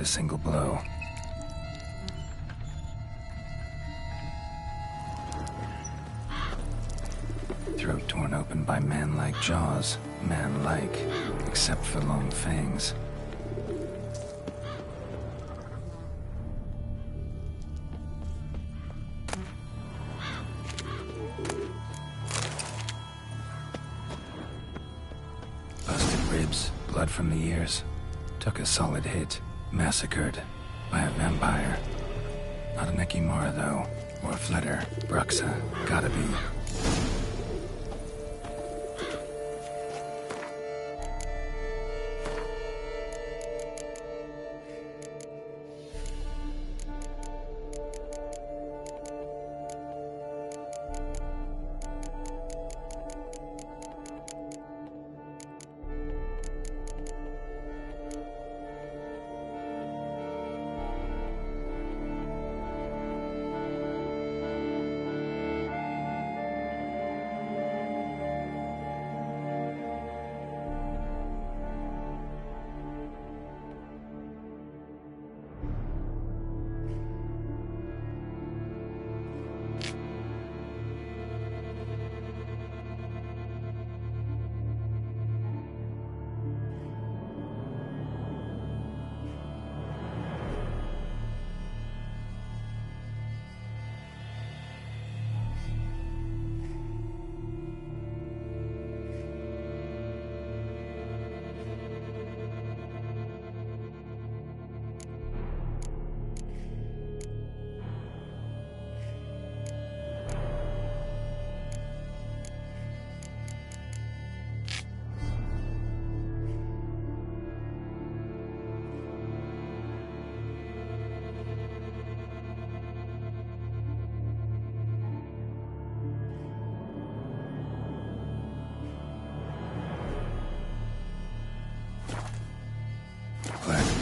single blow. Throat torn open by man-like jaws. Man-like, except for long fangs. Busted ribs, blood from the ears. Took a solid hit. Massacred by a vampire. Not an Ekimara, though. Or a Fletter. Bruxa. Gotta be.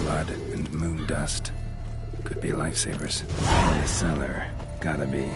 Blood and moon dust. Could be lifesavers. In the cellar. Gotta be.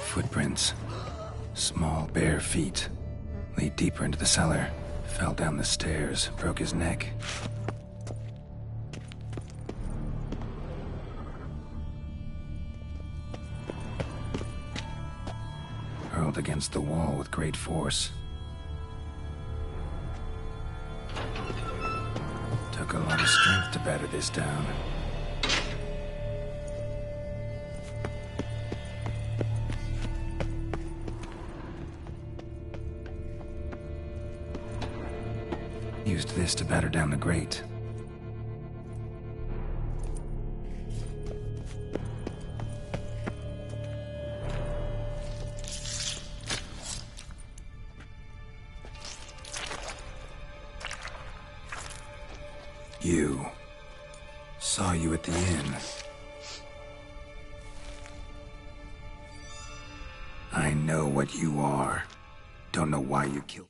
Footprints. Small, bare feet. Lead deeper into the cellar. Fell down the stairs, broke his neck. Hurled against the wall with great force. Took a lot of strength to batter this down. Used this to batter down the grate. You. Saw you at the inn. I know what you are. Don't know why you killed.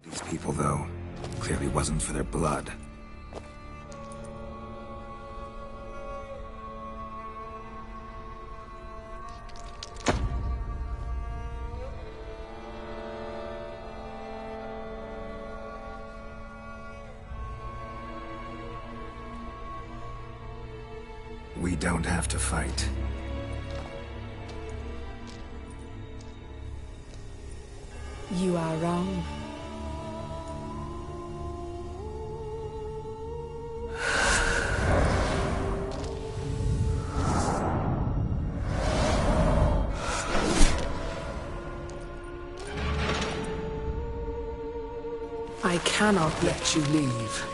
These people, though, clearly wasn't for their blood. We don't have to fight. You are wrong. I cannot let you leave.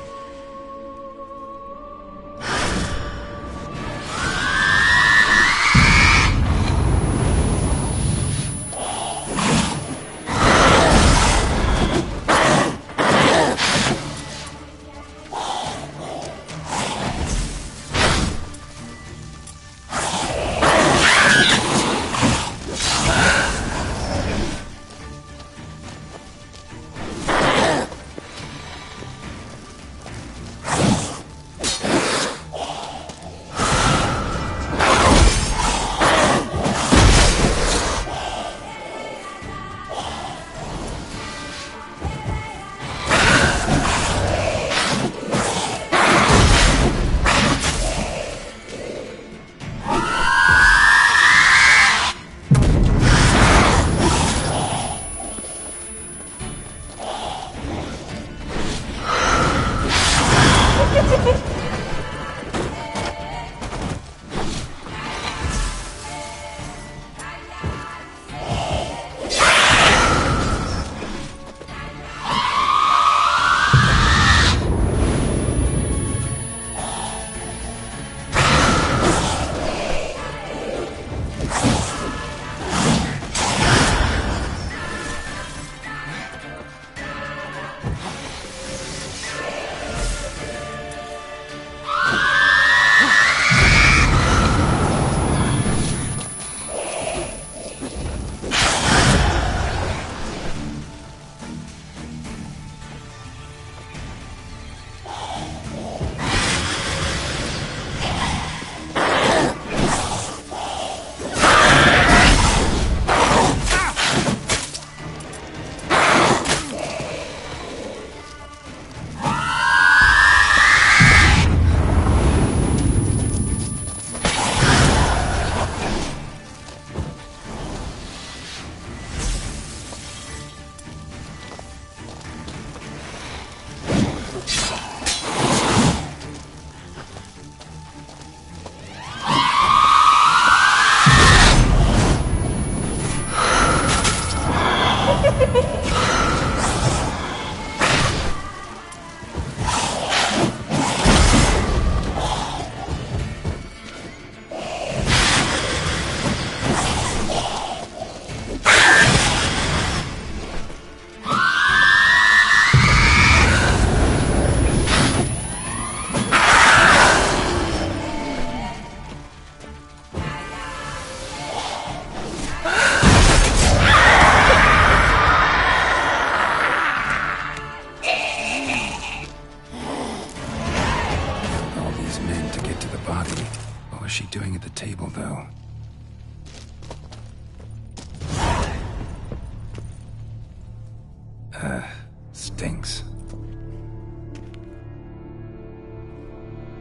stinks.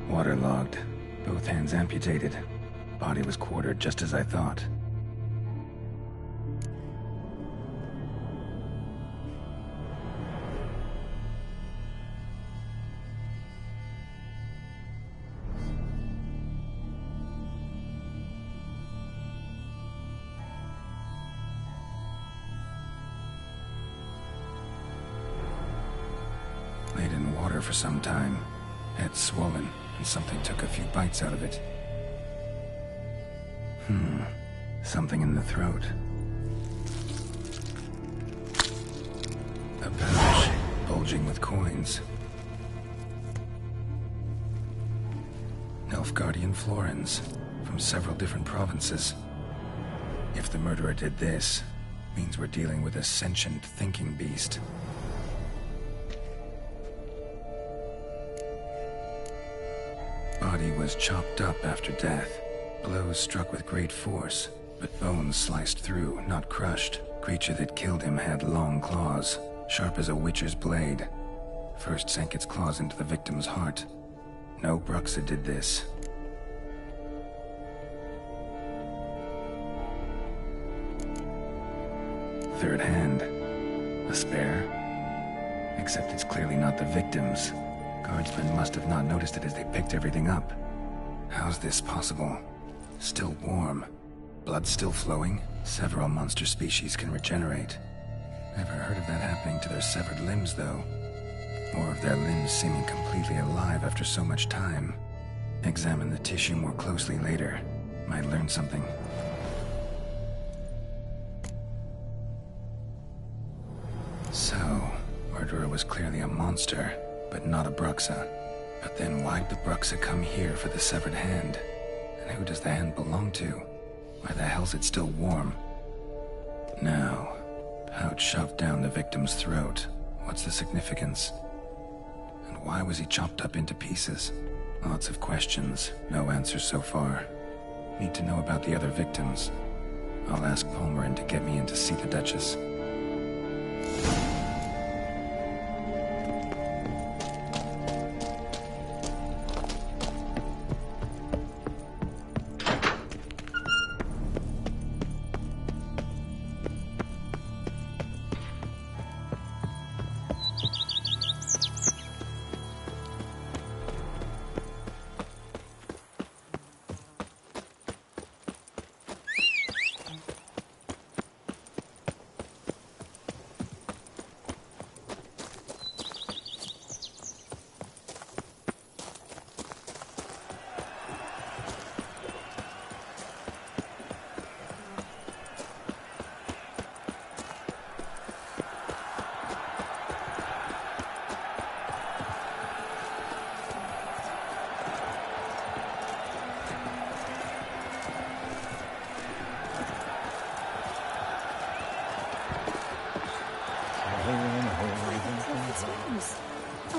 Waterlogged. Both hands amputated. Body was quartered just as I thought. Laid in water for some time. Head swollen, and something took a few bites out of it. Something in the throat. A pouch, bulging with coins. Nilfgaardian florins, from several different provinces. If the murderer did this, means we're dealing with a sentient thinking beast. Body was chopped up after death. Blows struck with great force, but bones sliced through, not crushed. Creature that killed him had long claws, sharp as a witcher's blade. First sank its claws into the victim's heart. No Bruxa did this. Third hand. A spare? Except it's clearly not the victim's. Guardsmen must have not noticed it as they picked everything up. How's this possible? Still warm. Blood still flowing? Several monster species can regenerate. Never heard of that happening to their severed limbs, though. Or of their limbs seeming completely alive after so much time. Examine the tissue more closely later. Might learn something. So, murderer was clearly a monster, but not a Bruxa. But then why'd the Bruxa come here for the severed hand? And who does the hand belong to? Why the hell's it still warm? Now, pouch shoved down the victim's throat. What's the significance? And why was he chopped up into pieces? Lots of questions, no answers so far. Need to know about the other victims. I'll ask Palmerin to get me in to see the Duchess.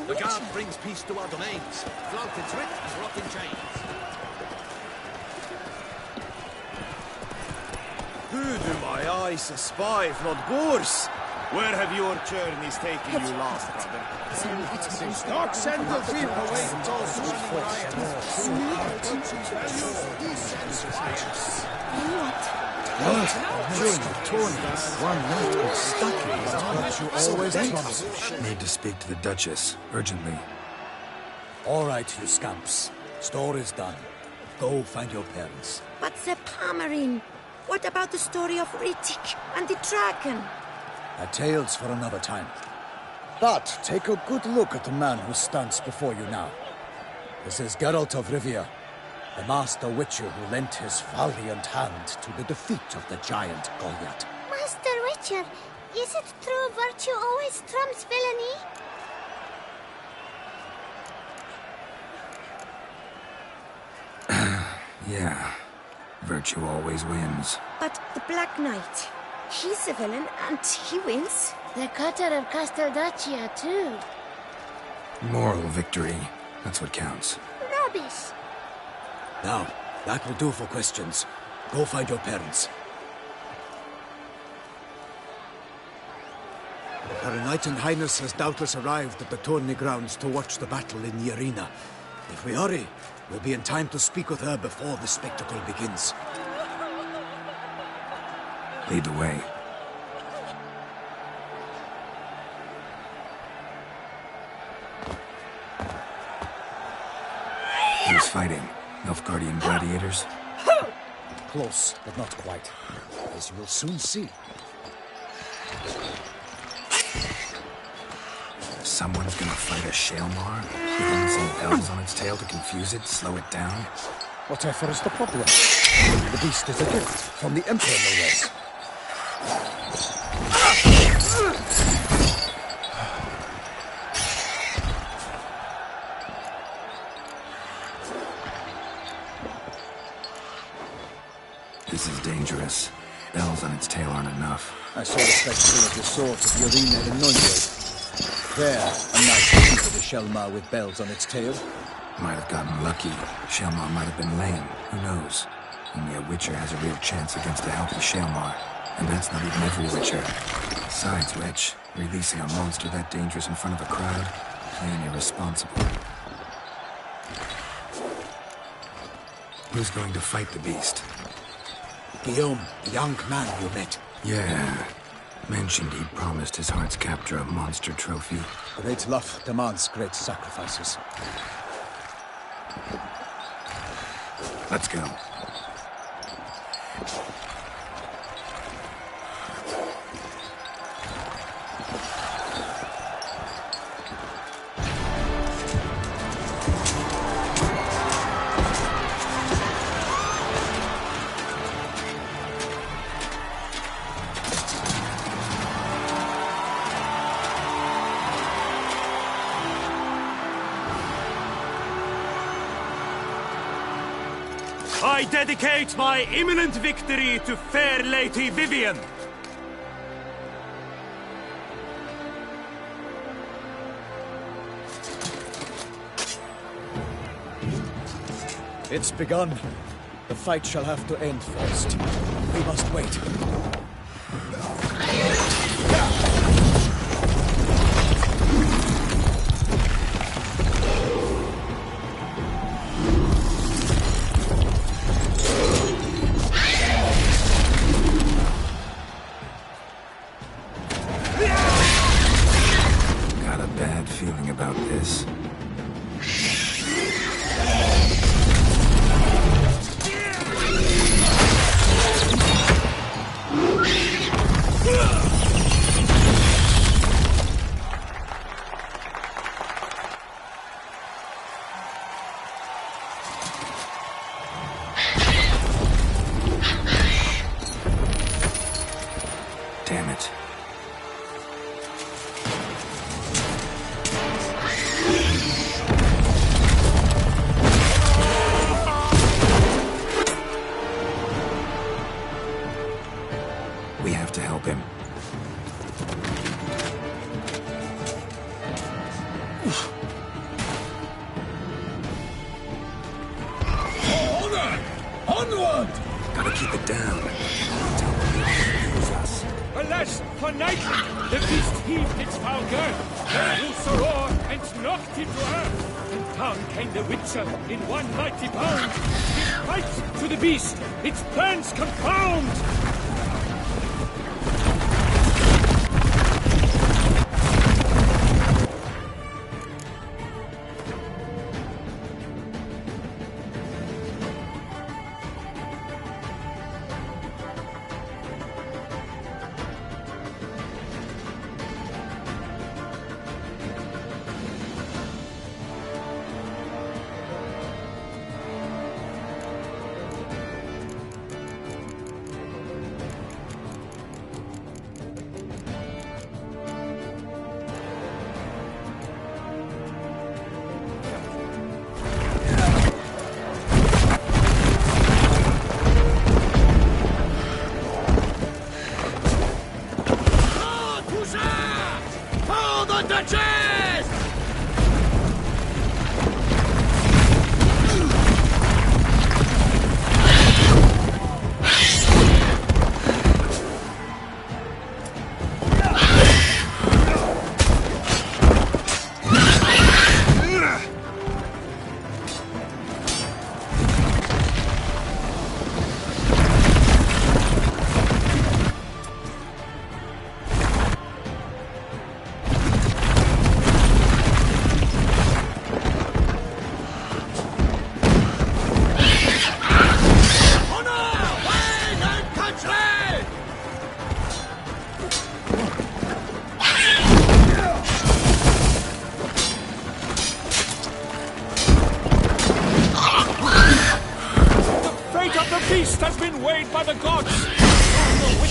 The guard brings peace to our domains. Flouted writ as rotting chains. Who do my eyes espy if not Boers? Where have your journeys taken you last, brother? Not send the people away from those One night was stuck in what you always promised. Need to speak to the Duchess, urgently. All right, you scamps. Store is done. Go find your parents. But Sir Palmerin, what about the story of Riddick and the dragon? A tale's for another time. But take a good look at the man who stands before you now. This is Geralt of Rivia, the master witcher who lent his valiant hand to the defeat of the giant Goliath. Master Witcher, is it true virtue always trumps villainy? Yeah, virtue always wins. But the Black Knight, he's a villain and he wins. The cutter of Casteldacia, too. Moral victory, that's what counts. Rubbish. Now, that will do for questions. Go find your parents. Her Knight and Highness has doubtless arrived at the tourney grounds to watch the battle in the arena. If we hurry, we'll be in time to speak with her before the spectacle begins. Lead the way. Who's fighting? Nilfgaardian gladiators? Close, but not quite. As you will soon see. Someone's gonna fight a Shaelmar? With insane bells on its tail to confuse it, slow it down? Whatever is the problem? The beast is a gift from the Emperor, no less. This is dangerous. Bells on its tail aren't enough. I saw the spectacle of the swords at the arena in Nuremberg. There, a knight defeated a Shaelmar with bells on its tail. Might have gotten lucky. Shaelmar might have been lame. Who knows? Only a Witcher has a real chance against a healthy Shaelmar. And that's not even every Witcher. Besides which, releasing a monster that dangerous in front of a crowd, plain irresponsible. Who's going to fight the beast? Guillaume, the young man you met. Yeah. Mentioned he'd promised his heart's captor a monster trophy. Great love demands great sacrifices. Let's go. I dedicate my imminent victory to fair Lady Vivian. It's begun. The fight shall have to end first. We must wait. Got a bad feeling about this. Damn it. We have to help him. Onward! Gotta keep it down. Use us. Alas, for nightly, the beast heaved its foul girth, then loose a roar and knocked him to earth. And down came the Witcher in one mighty bound. He fights to the beast, its plans confound.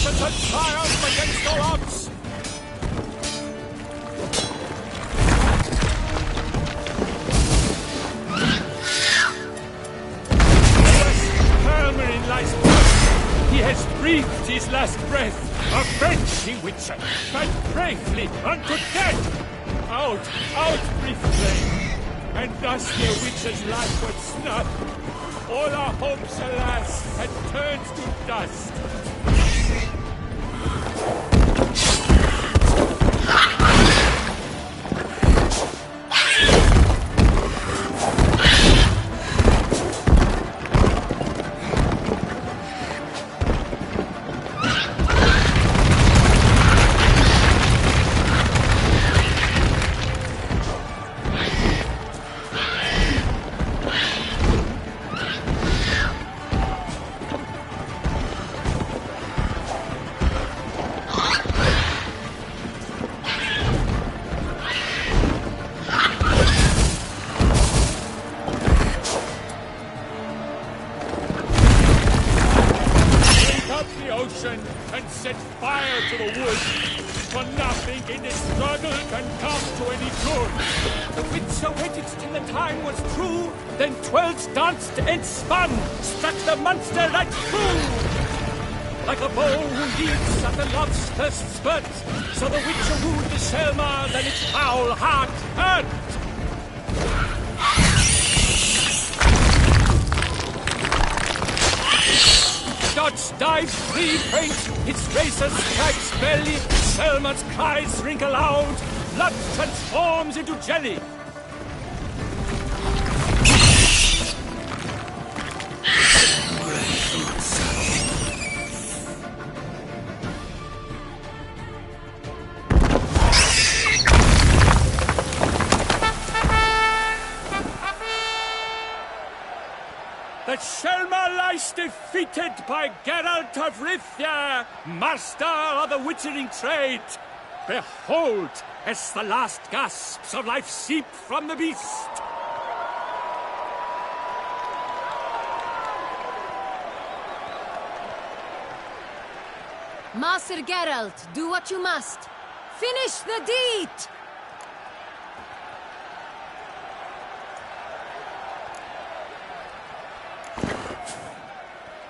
witches a triumph against all odds! Hermarin lies dead. He has breathed his last breath. Avenging witcher, fight bravely unto death! Out, brief flame! And thus the witcher's life was snuffed. All our hopes, alas, had turned to dust. And set fire to the wood. For nothing in this struggle can come to any good. The witcher waited till the time was true, then 12 danced and spun, struck the monster right through. Like a bow who leaps at the love's first spurt, so the witcher wooed the Selma, then its foul heart hurt. Dodge, dive, free, faint, its razor strikes belly, Selma's cries ring aloud, blood transforms into jelly. The Selma lies defeated by Geralt of Rivia, master of the witchering trade. Behold, as the last gasps of life seep from the beast. Master Geralt, do what you must. Finish the deed!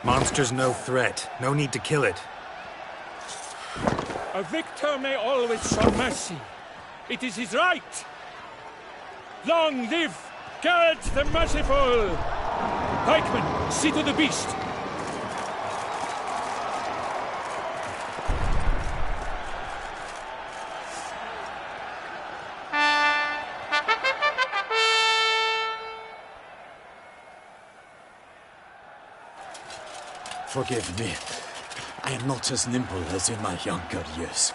Monster's no threat. No need to kill it. A victor may always show mercy. It is his right. Long live Geralt the Merciful! Pikeman, see to the beast. Forgive me. I am not as nimble as in my younger years.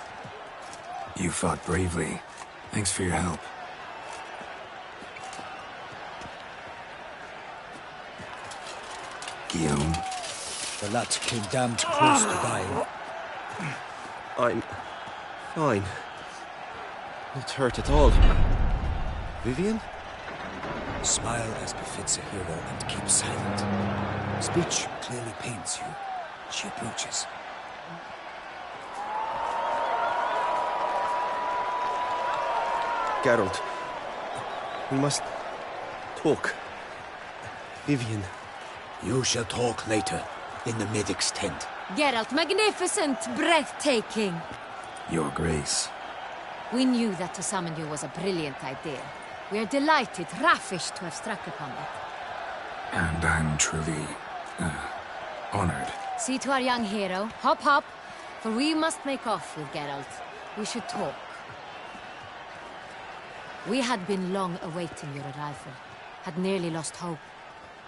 You fought bravely. Thanks for your help. Guillaume. The lad came damned close to dying. I'm fine. Not hurt at all. Vivian? Smile as befits a hero and keep silent. Speech clearly pains you. She approaches. Geralt, we must talk. Vivian. You shall talk later, in the medic's tent. Geralt, magnificent, breathtaking. Your Grace. We knew that to summon you was a brilliant idea. We are delighted, ravished to have struck upon it. And I'm truly, honored. See to our young hero. Hop, hop. For we must make off with Geralt. We should talk. We had been long awaiting your arrival. Had nearly lost hope.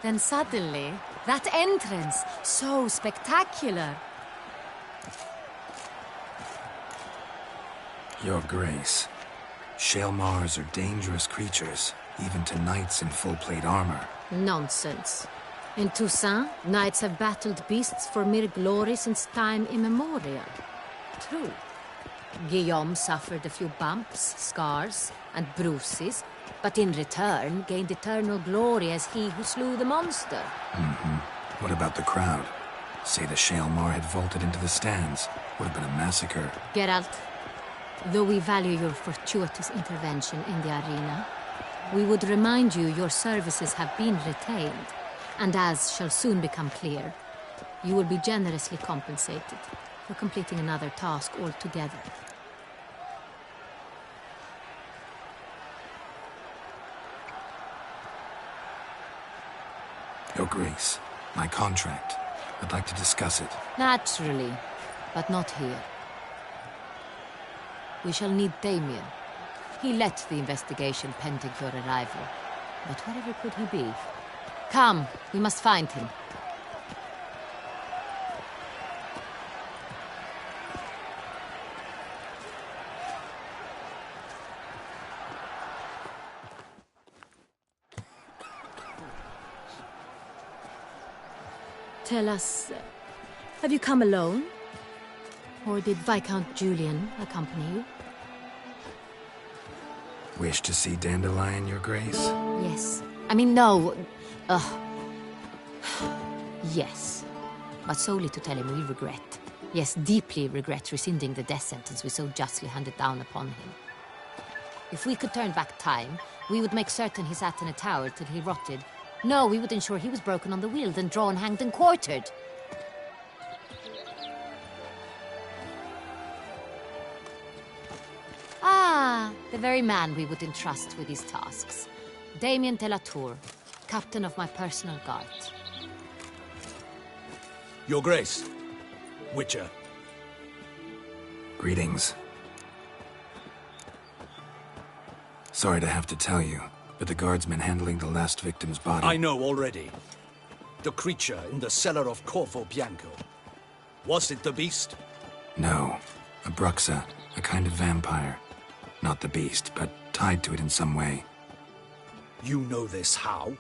Then suddenly, that entrance, so spectacular. Your Grace. Shaelmars are dangerous creatures, even to knights in full plate armor. Nonsense. In Toussaint, knights have battled beasts for mere glory since time immemorial. True. Guillaume suffered a few bumps, scars, and bruises, but in return gained eternal glory as he who slew the monster. What about the crowd? Say the Shaelmar had vaulted into the stands. Would have been a massacre. Geralt, though we value your fortuitous intervention in the arena, we would remind you your services have been retained, and as shall soon become clear, you will be generously compensated for completing another task altogether. Your Grace, my contract. I'd like to discuss it. Naturally, but not here. We shall need Damien. He led the investigation pending your arrival. But wherever could he be? Come, we must find him. Tell us, have you come alone? Or did Viscount Julian accompany you? Wish to see Dandelion, Your Grace? Yes. I mean, no. Yes. But solely to tell him we regret. Yes, deeply regret rescinding the death sentence we so justly handed down upon him. If we could turn back time, we would make certain he sat in a tower till he rotted. No, we would ensure he was broken on the wheel, then drawn, hanged, and quartered. Ah, the very man we would entrust with these tasks. Damien de la Tour, captain of my personal guard. Your Grace. Witcher. Greetings. Sorry to have to tell you, but the guardsman handling the last victim's body... I know already. The creature in the cellar of Corvo Bianco. Was it the beast? No. A Bruxa, a kind of vampire. Not the beast, but tied to it in some way. You know this how?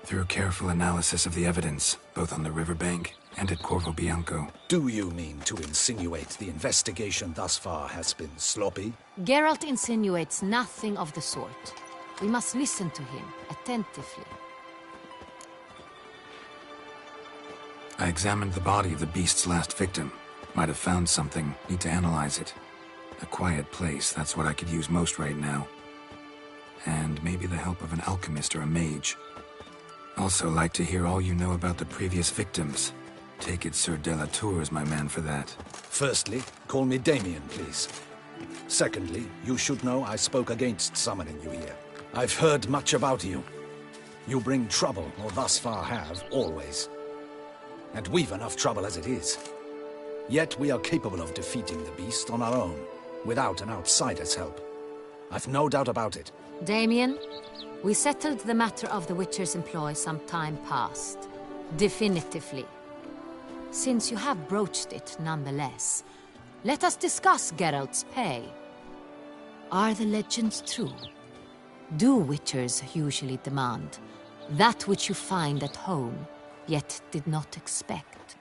Through careful analysis of the evidence, both on the riverbank and at Corvo Bianco. Do you mean to insinuate the investigation thus far has been sloppy? Geralt insinuates nothing of the sort. We must listen to him attentively. I examined the body of the beast's last victim. Might have found something. Need to analyze it. A quiet place, that's what I could use most right now. And maybe the help of an alchemist or a mage. Also like to hear all you know about the previous victims. Take it Sir de la Tour is my man for that. Firstly, call me Damien, please. Secondly, you should know I spoke against summoning you here. I've heard much about you. You bring trouble, or thus far have, always. And we've enough trouble as it is. Yet we are capable of defeating the beast on our own, without an outsider's help. I've no doubt about it. Damien, we settled the matter of the Witcher's employ some time past. Definitively. Since you have broached it nonetheless, let us discuss Geralt's pay. Are the legends true? Do Witchers usually demand that which you find at home, yet did not expect?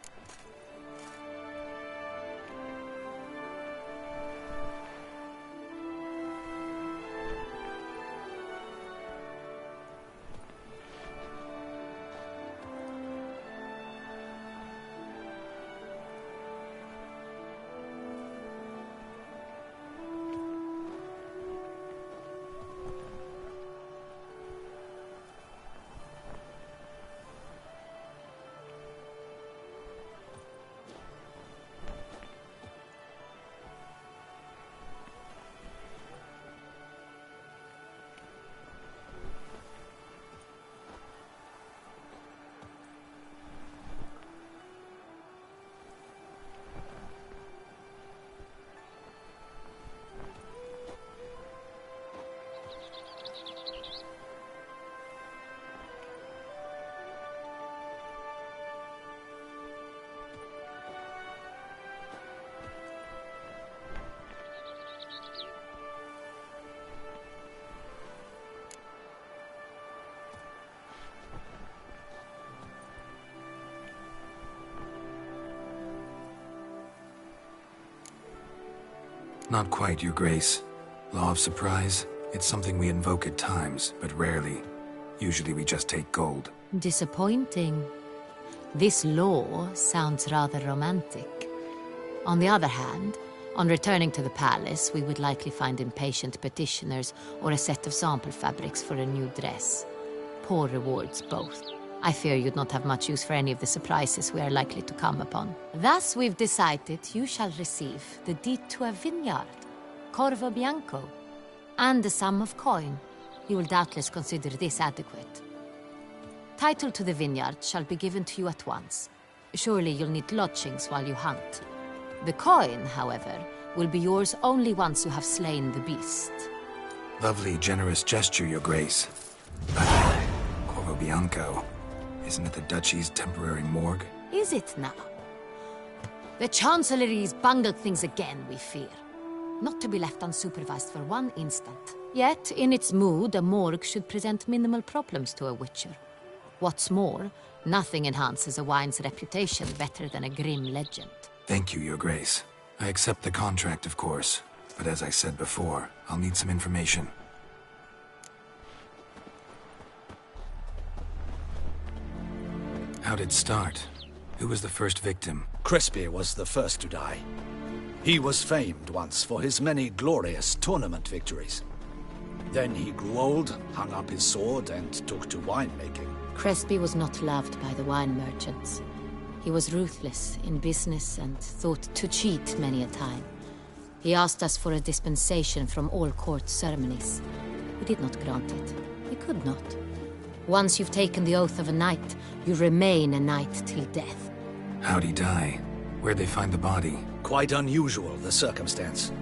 Not quite, Your Grace. Law of surprise, it's something we invoke at times, but rarely. Usually we just take gold. Disappointing. This law sounds rather romantic. On the other hand, on returning to the palace, we would likely find impatient petitioners or a set of sample fabrics for a new dress. Poor rewards both. I fear you'd not have much use for any of the surprises we are likely to come upon. Thus, we've decided you shall receive the deed to a vineyard, Corvo Bianco, and a sum of coin. You will doubtless consider this adequate. Title to the vineyard shall be given to you at once. Surely you'll need lodgings while you hunt. The coin, however, will be yours only once you have slain the beast. Lovely, generous gesture, Your Grace. Corvo Bianco. Isn't it the Duchy's temporary morgue? Is it now? The Chancellery's bungled things again, we fear. Not to be left unsupervised for one instant. Yet, in its mood, a morgue should present minimal problems to a witcher. What's more, nothing enhances a wine's reputation better than a grim legend. Thank you, Your Grace. I accept the contract, of course. But as I said before, I'll need some information. How'd it start? Who was the first victim? Crespi was the first to die. He was famed once for his many glorious tournament victories. Then he grew old, hung up his sword, and took to winemaking. Crespi was not loved by the wine merchants. He was ruthless in business and thought to cheat many a time. He asked us for a dispensation from all court ceremonies. We did not grant it. We could not. Once you've taken the oath of a knight, you remain a knight till death. How'd he die? Where'd they find the body? Quite unusual, the circumstance.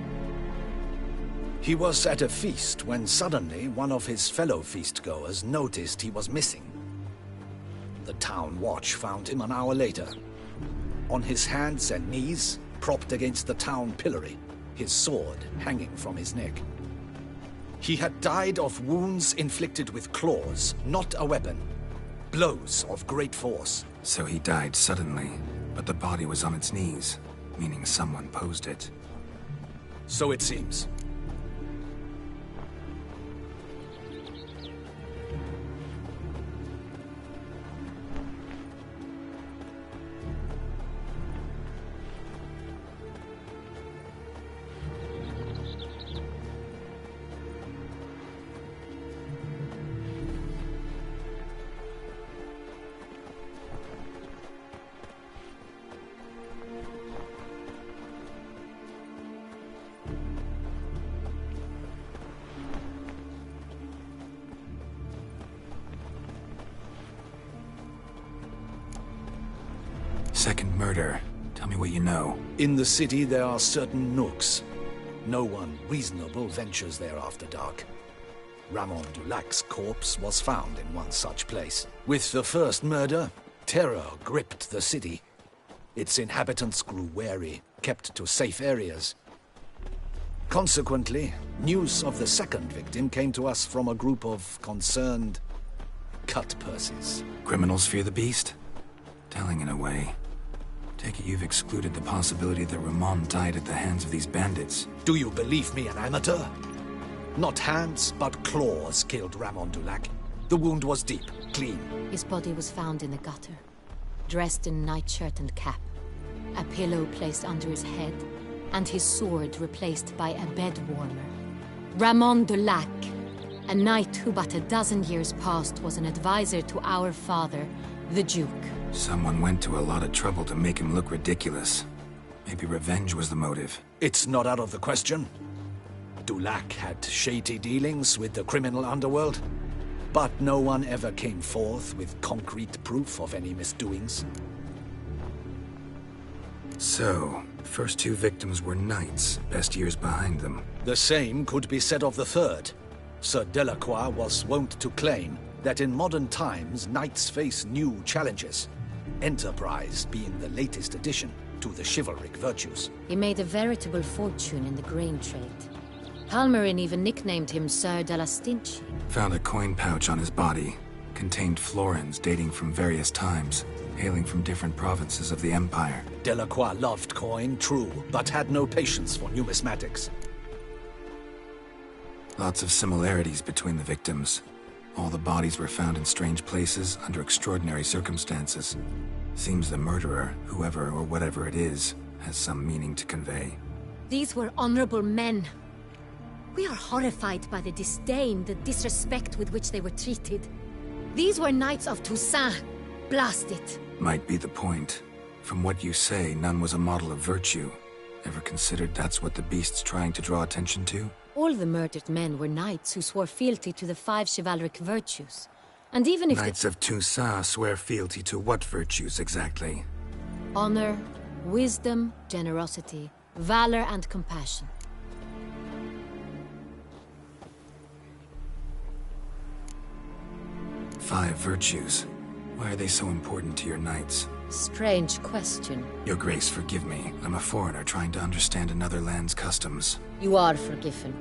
He was at a feast when suddenly one of his fellow feastgoers noticed he was missing. The town watch found him an hour later. On his hands and knees, propped against the town pillory, his sword hanging from his neck. He had died of wounds inflicted with claws, not a weapon. Blows of great force. So he died suddenly, but the body was on its knees, meaning someone posed it. So it seems. Second murder. Tell me what you know. In the city there are certain nooks. No one reasonable ventures there after dark. Ramon Dulac's corpse was found in one such place. With the first murder, terror gripped the city. Its inhabitants grew wary, kept to safe areas. Consequently, news of the second victim came to us from a group of concerned cut-purses. Criminals fear the beast? Telling in a way. Take it you've excluded the possibility that Ramon died at the hands of these bandits. Do you believe me, an amateur? Not hands, but claws killed Ramon Dulac. The wound was deep, clean. His body was found in the gutter, dressed in nightshirt and cap, a pillow placed under his head, and his sword replaced by a bed warmer. Ramon Dulac, a knight who but a dozen years past was an advisor to our father, the Duke. Someone went to a lot of trouble to make him look ridiculous. Maybe revenge was the motive. It's not out of the question. Dulac had shady dealings with the criminal underworld, but no one ever came forth with concrete proof of any misdoings. So, first two victims were knights, best years behind them. The same could be said of the third. Sir Delacroix was wont to claim that in modern times, knights face new challenges, enterprise being the latest addition to the chivalric virtues. He made a veritable fortune in the grain trade. Palmerin even nicknamed him Sir de la Stinchi. Found a coin pouch on his body. Contained florins dating from various times, hailing from different provinces of the Empire. Delacroix loved coin, true, but had no patience for numismatics. Lots of similarities between the victims. All the bodies were found in strange places under extraordinary circumstances. Seems the murderer, whoever or whatever it is, has some meaning to convey. These were honorable men. We are horrified by the disdain, the disrespect with which they were treated. These were knights of Toussaint. Blast it. Might be the point. From what you say, none was a model of virtue. Ever considered that's what the beast's trying to draw attention to? All the murdered men were knights who swore fealty to the 5 chivalric virtues. And even if Knights of Toussaint swear fealty to what virtues exactly? honor, wisdom, generosity, valor, and compassion. Five virtues. Why are they so important to your knights? Strange question. Your Grace, forgive me. I'm a foreigner trying to understand another land's customs. You are forgiven.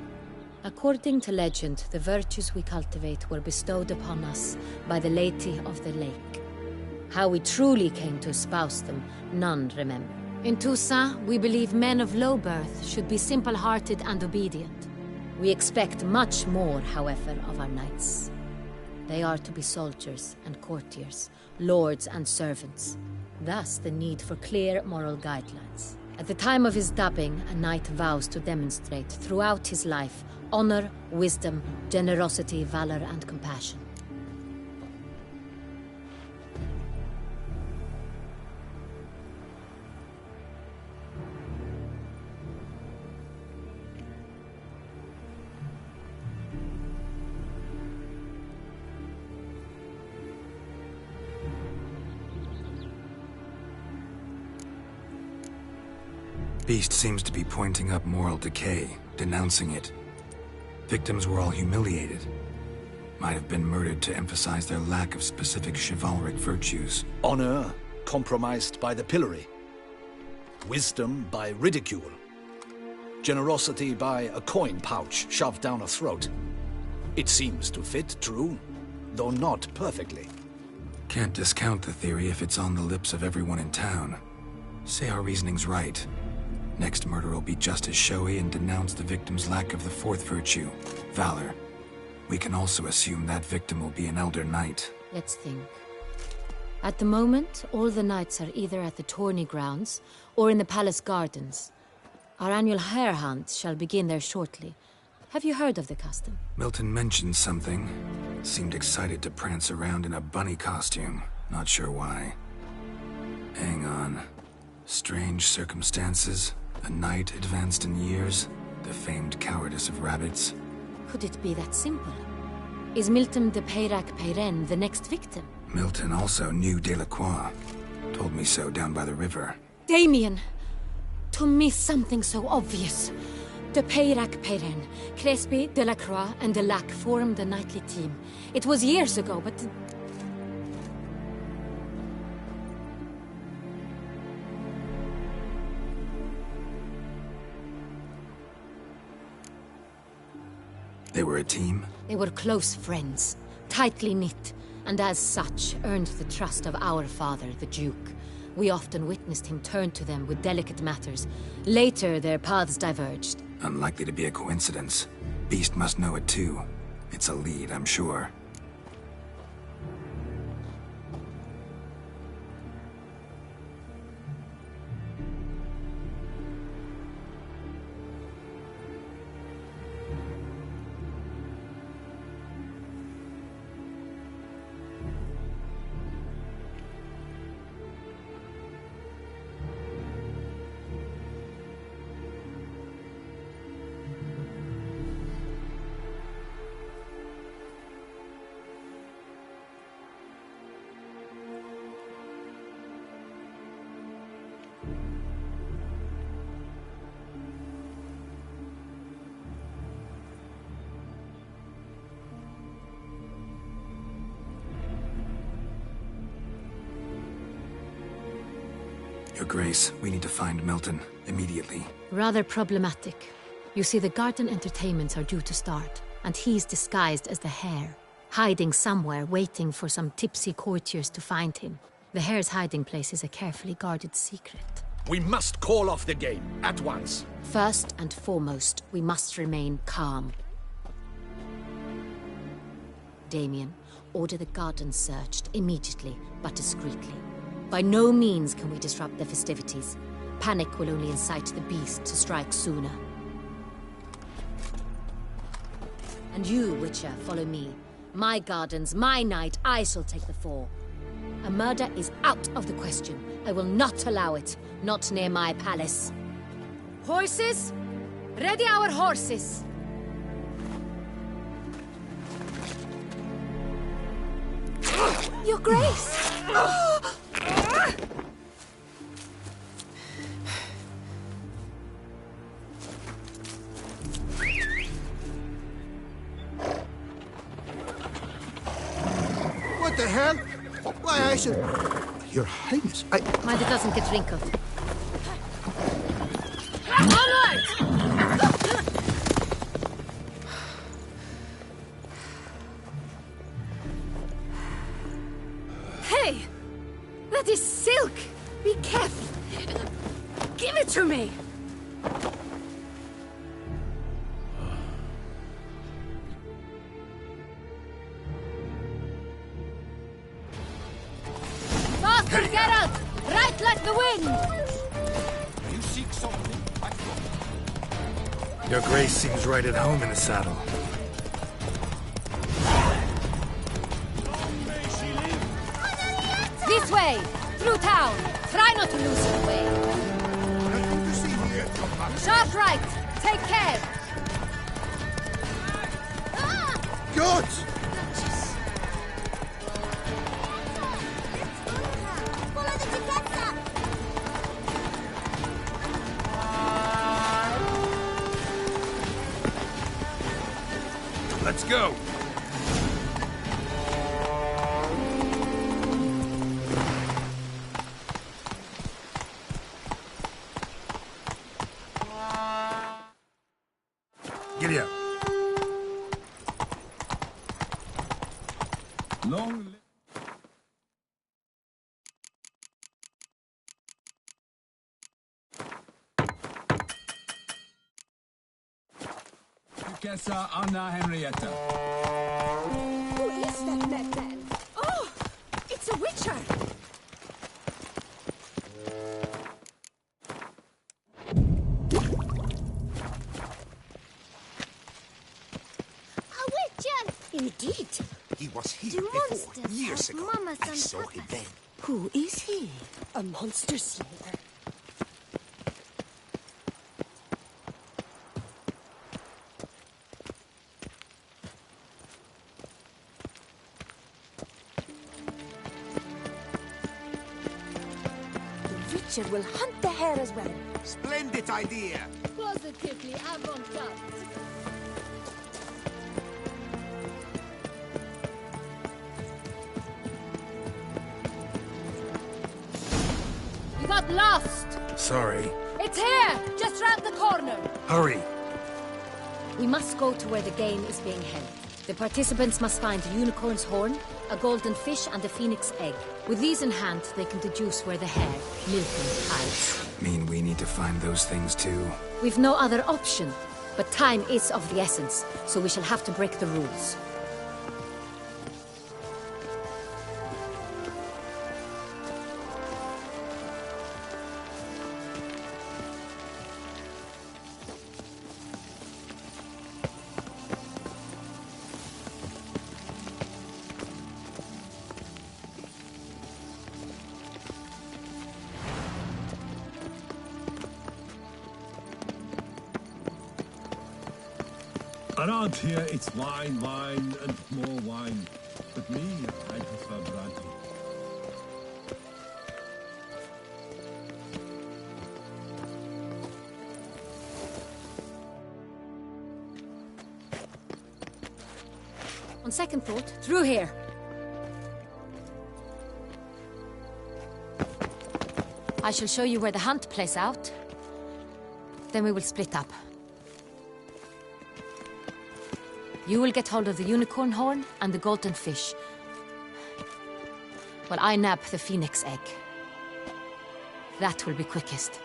According to legend, the virtues we cultivate were bestowed upon us by the Lady of the Lake. How we truly came to espouse them, none remember. In Toussaint, we believe men of low birth should be simple-hearted and obedient. We expect much more, however, of our knights. They are to be soldiers and courtiers, lords and servants. Thus, the need for clear moral guidelines. At the time of his dubbing, a knight vows to demonstrate throughout his life honor, wisdom, generosity, valor, and compassion. Beast seems to be pointing up moral decay, denouncing it. Victims were all humiliated. Might have been murdered to emphasize their lack of specific chivalric virtues. Honor compromised by the pillory. Wisdom by ridicule. Generosity by a coin pouch shoved down a throat. It seems to fit, true, though not perfectly. Can't discount the theory if it's on the lips of everyone in town. Say our reasoning's right. Next murder will be just as showy and denounce the victim's lack of the fourth virtue, valor. We can also assume that victim will be an elder knight. Let's think. At the moment, all the knights are either at the tourney grounds or in the palace gardens. Our annual hare hunt shall begin there shortly. Have you heard of the custom? Milton mentioned something. Seemed excited to prance around in a bunny costume. Not sure why. Hang on. Strange circumstances. A knight advanced in years. The famed cowardice of rabbits. Could it be that simple? Is Milton de Peyrac-Peyren the next victim? Milton also knew Delacroix. Told me so down by the river. Damien! To miss something so obvious. De Peyrac-Peyren, Crespi, Delacroix, and Delac formed a knightly team. It was years ago, but... They were a team? They were close friends, tightly knit, and as such earned the trust of our father, the Duke. We often witnessed him turn to them with delicate matters. Later, their paths diverged. Unlikely to be a coincidence. Beast must know it too. It's a lead, I'm sure. Your Grace, we need to find Milton, immediately. Rather problematic. You see, the garden entertainments are due to start, and he's disguised as the hare, hiding somewhere, waiting for some tipsy courtiers to find him. The hare's hiding place is a carefully guarded secret. We must call off the game, at once. First and foremost, we must remain calm. Damien, order the gardens searched immediately, but discreetly. By no means can we disrupt the festivities. Panic will only incite the beast to strike sooner. And you, Witcher, follow me. My gardens, my night, I shall take the fall. A murder is out of the question. I will not allow it. Not near my palace. Horses? Ready our horses! Your Grace! What the hell? Why, I should... Your Highness, I... Mind it doesn't get wrinkled. Onward! Hey! That is silk! Be careful! Give it to me! Faster, Geralt! Right like the wind! You seek something? Your Grace seems right at home in the saddle. This way! Through town! Try not to lose your way! Nothing to see here. Come back. Sharp right! Take care! Good! Follow the Chiquetta! Let's go! Giddy up. Long Duchessa Anna Henrietta. Who is that madman? Oh! It's a Witcher! A Witcher! Indeed. He was here The before, monsters years have ago. mamas I and saw him papas. then. Who is he? A monster slayer. The Witcher will hunt the hare as well. Splendid idea! Positively avant-garde. You got lost! Sorry. It's here! Just round the corner! Hurry! We must go to where the game is being held. The participants must find a unicorn's horn, a golden fish, and a phoenix egg. With these in hand, they can deduce where the hare, Milton, hides. Mean we need to find those things too? We've no other option, but time is of the essence, so we shall have to break the rules. Around here, it's wine, wine, and more wine. But me, I prefer brandy. On second thought, through here. I shall show you where the hunt plays out. Then we will split up. You will get hold of the unicorn horn and the golden fish, while I nab the phoenix egg. That will be quickest.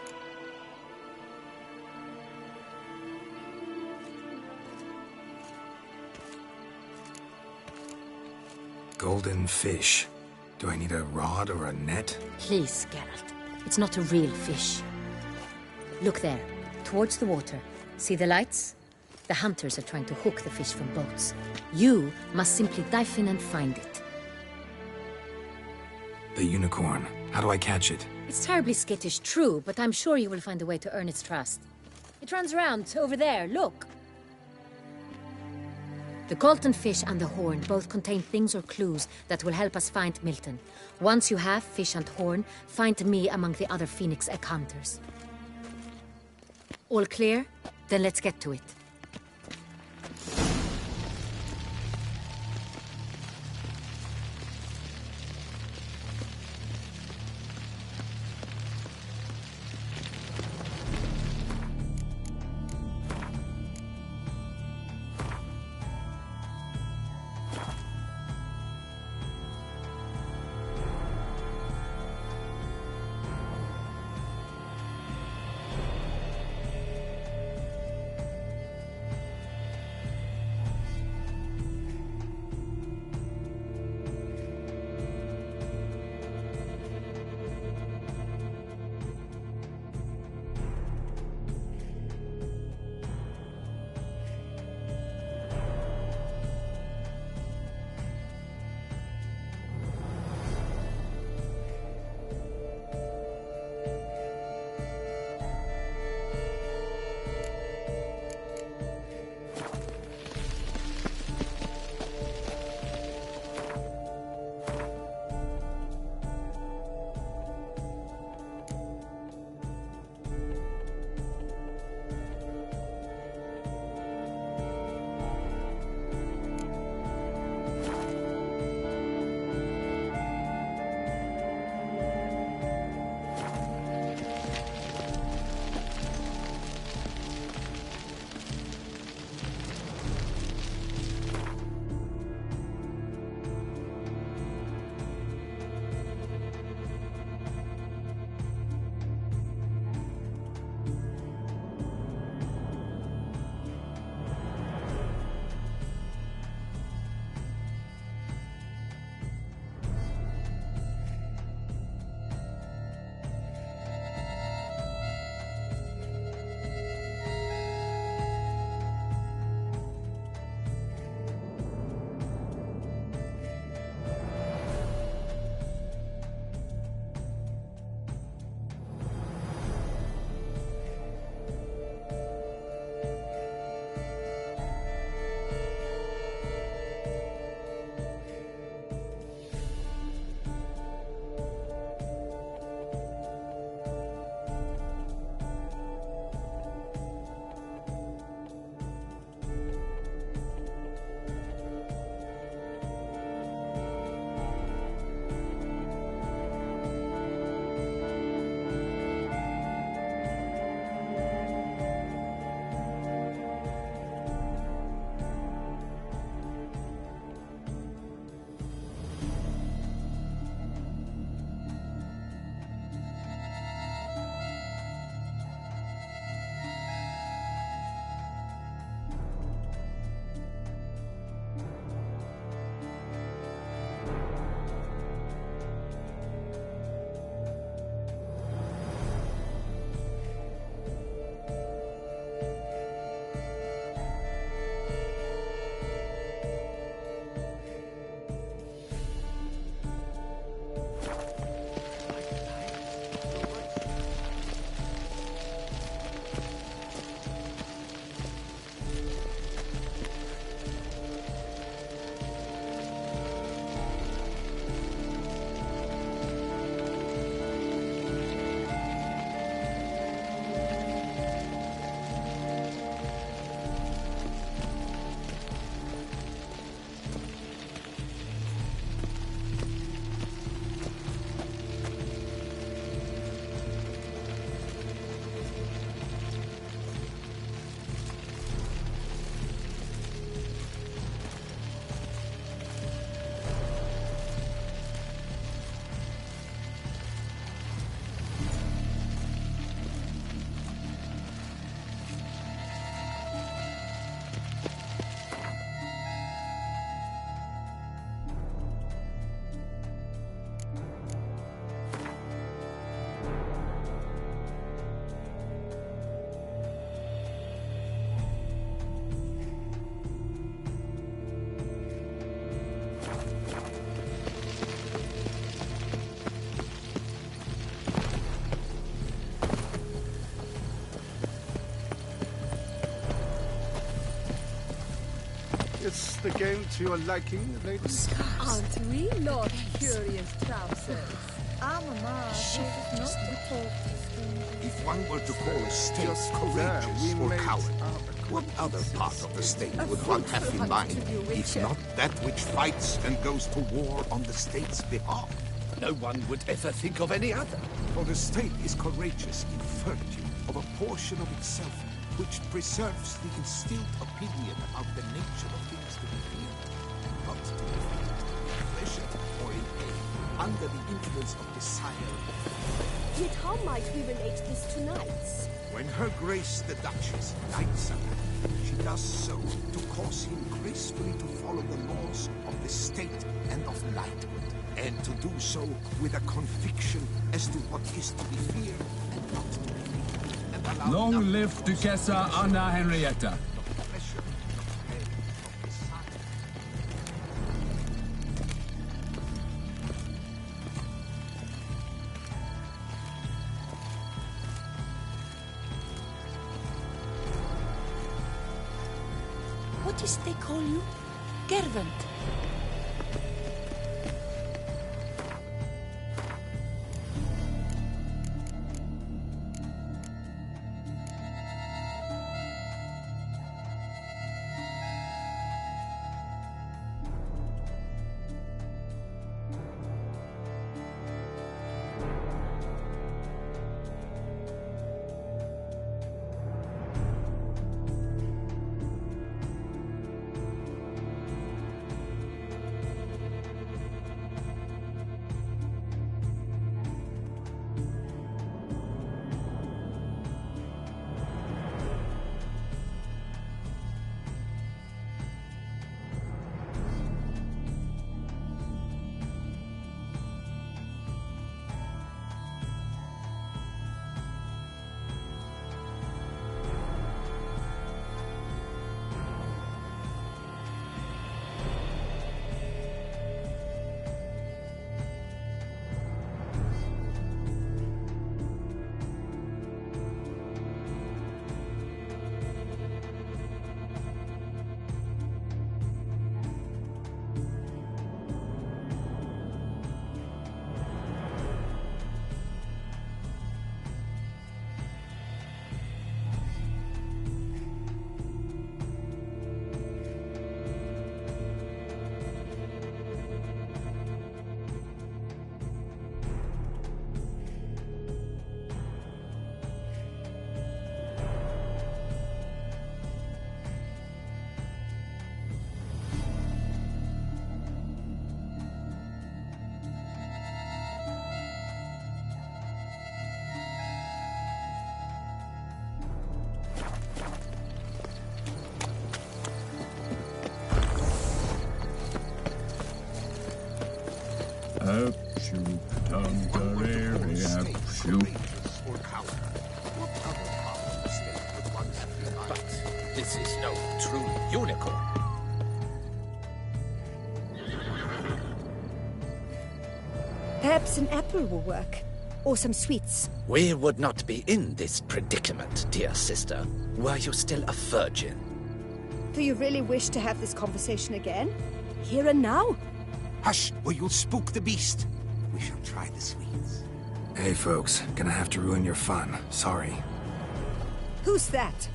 Golden fish. Do I need a rod or a net? Please, Geralt. It's not a real fish. Look there, towards the water. See the lights? The hunters are trying to hook the fish from boats. You must simply dive in and find it. The unicorn. How do I catch it? It's terribly skittish, true, but I'm sure you will find a way to earn its trust. It runs around, over there, look. The golden fish and the horn both contain things or clues that will help us find Milton. Once you have fish and horn, find me among the other Phoenix egg hunters. All clear? Then let's get to it. Is the game to your liking, ladies? Aren't we, Lord Curious Trousers? Our mamma is not to talk to strangers. If one were to call a state courageous or coward, what other part of the state would one have in mind, if not that which fights and goes to war on the state's behalf? No one would ever think of any other. For the state is courageous in virtue of a portion of itself which preserves the instilled opinion about the nature of things to be feared, not to be feared, in pleasure or in pain, under the influence of desire. Yet how might we relate this to knights? When Her Grace the Duchess knights a man, she does so to cause him gracefully to follow the laws of the state and of knighthood, and to do so with a conviction as to what is to be feared and not to be feared. Long live Duchessa Anna Henrietta. What is they call you? Gervant. But this is no true unicorn. Perhaps an apple will work. Or some sweets. We would not be in this predicament, dear sister, were you still a virgin. Do you really wish to have this conversation again? Here and now? Hush, or you'll spook the beast. We shall try the sweets. Hey, folks. Gonna have to ruin your fun. Sorry. Who's that?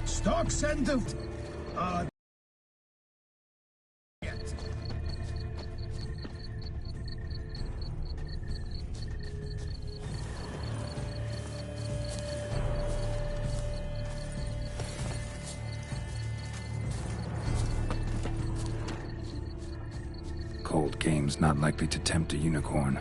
Stock sended. Cold game's not likely to tempt a unicorn.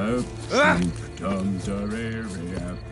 Soup, soup, Tom Terraria.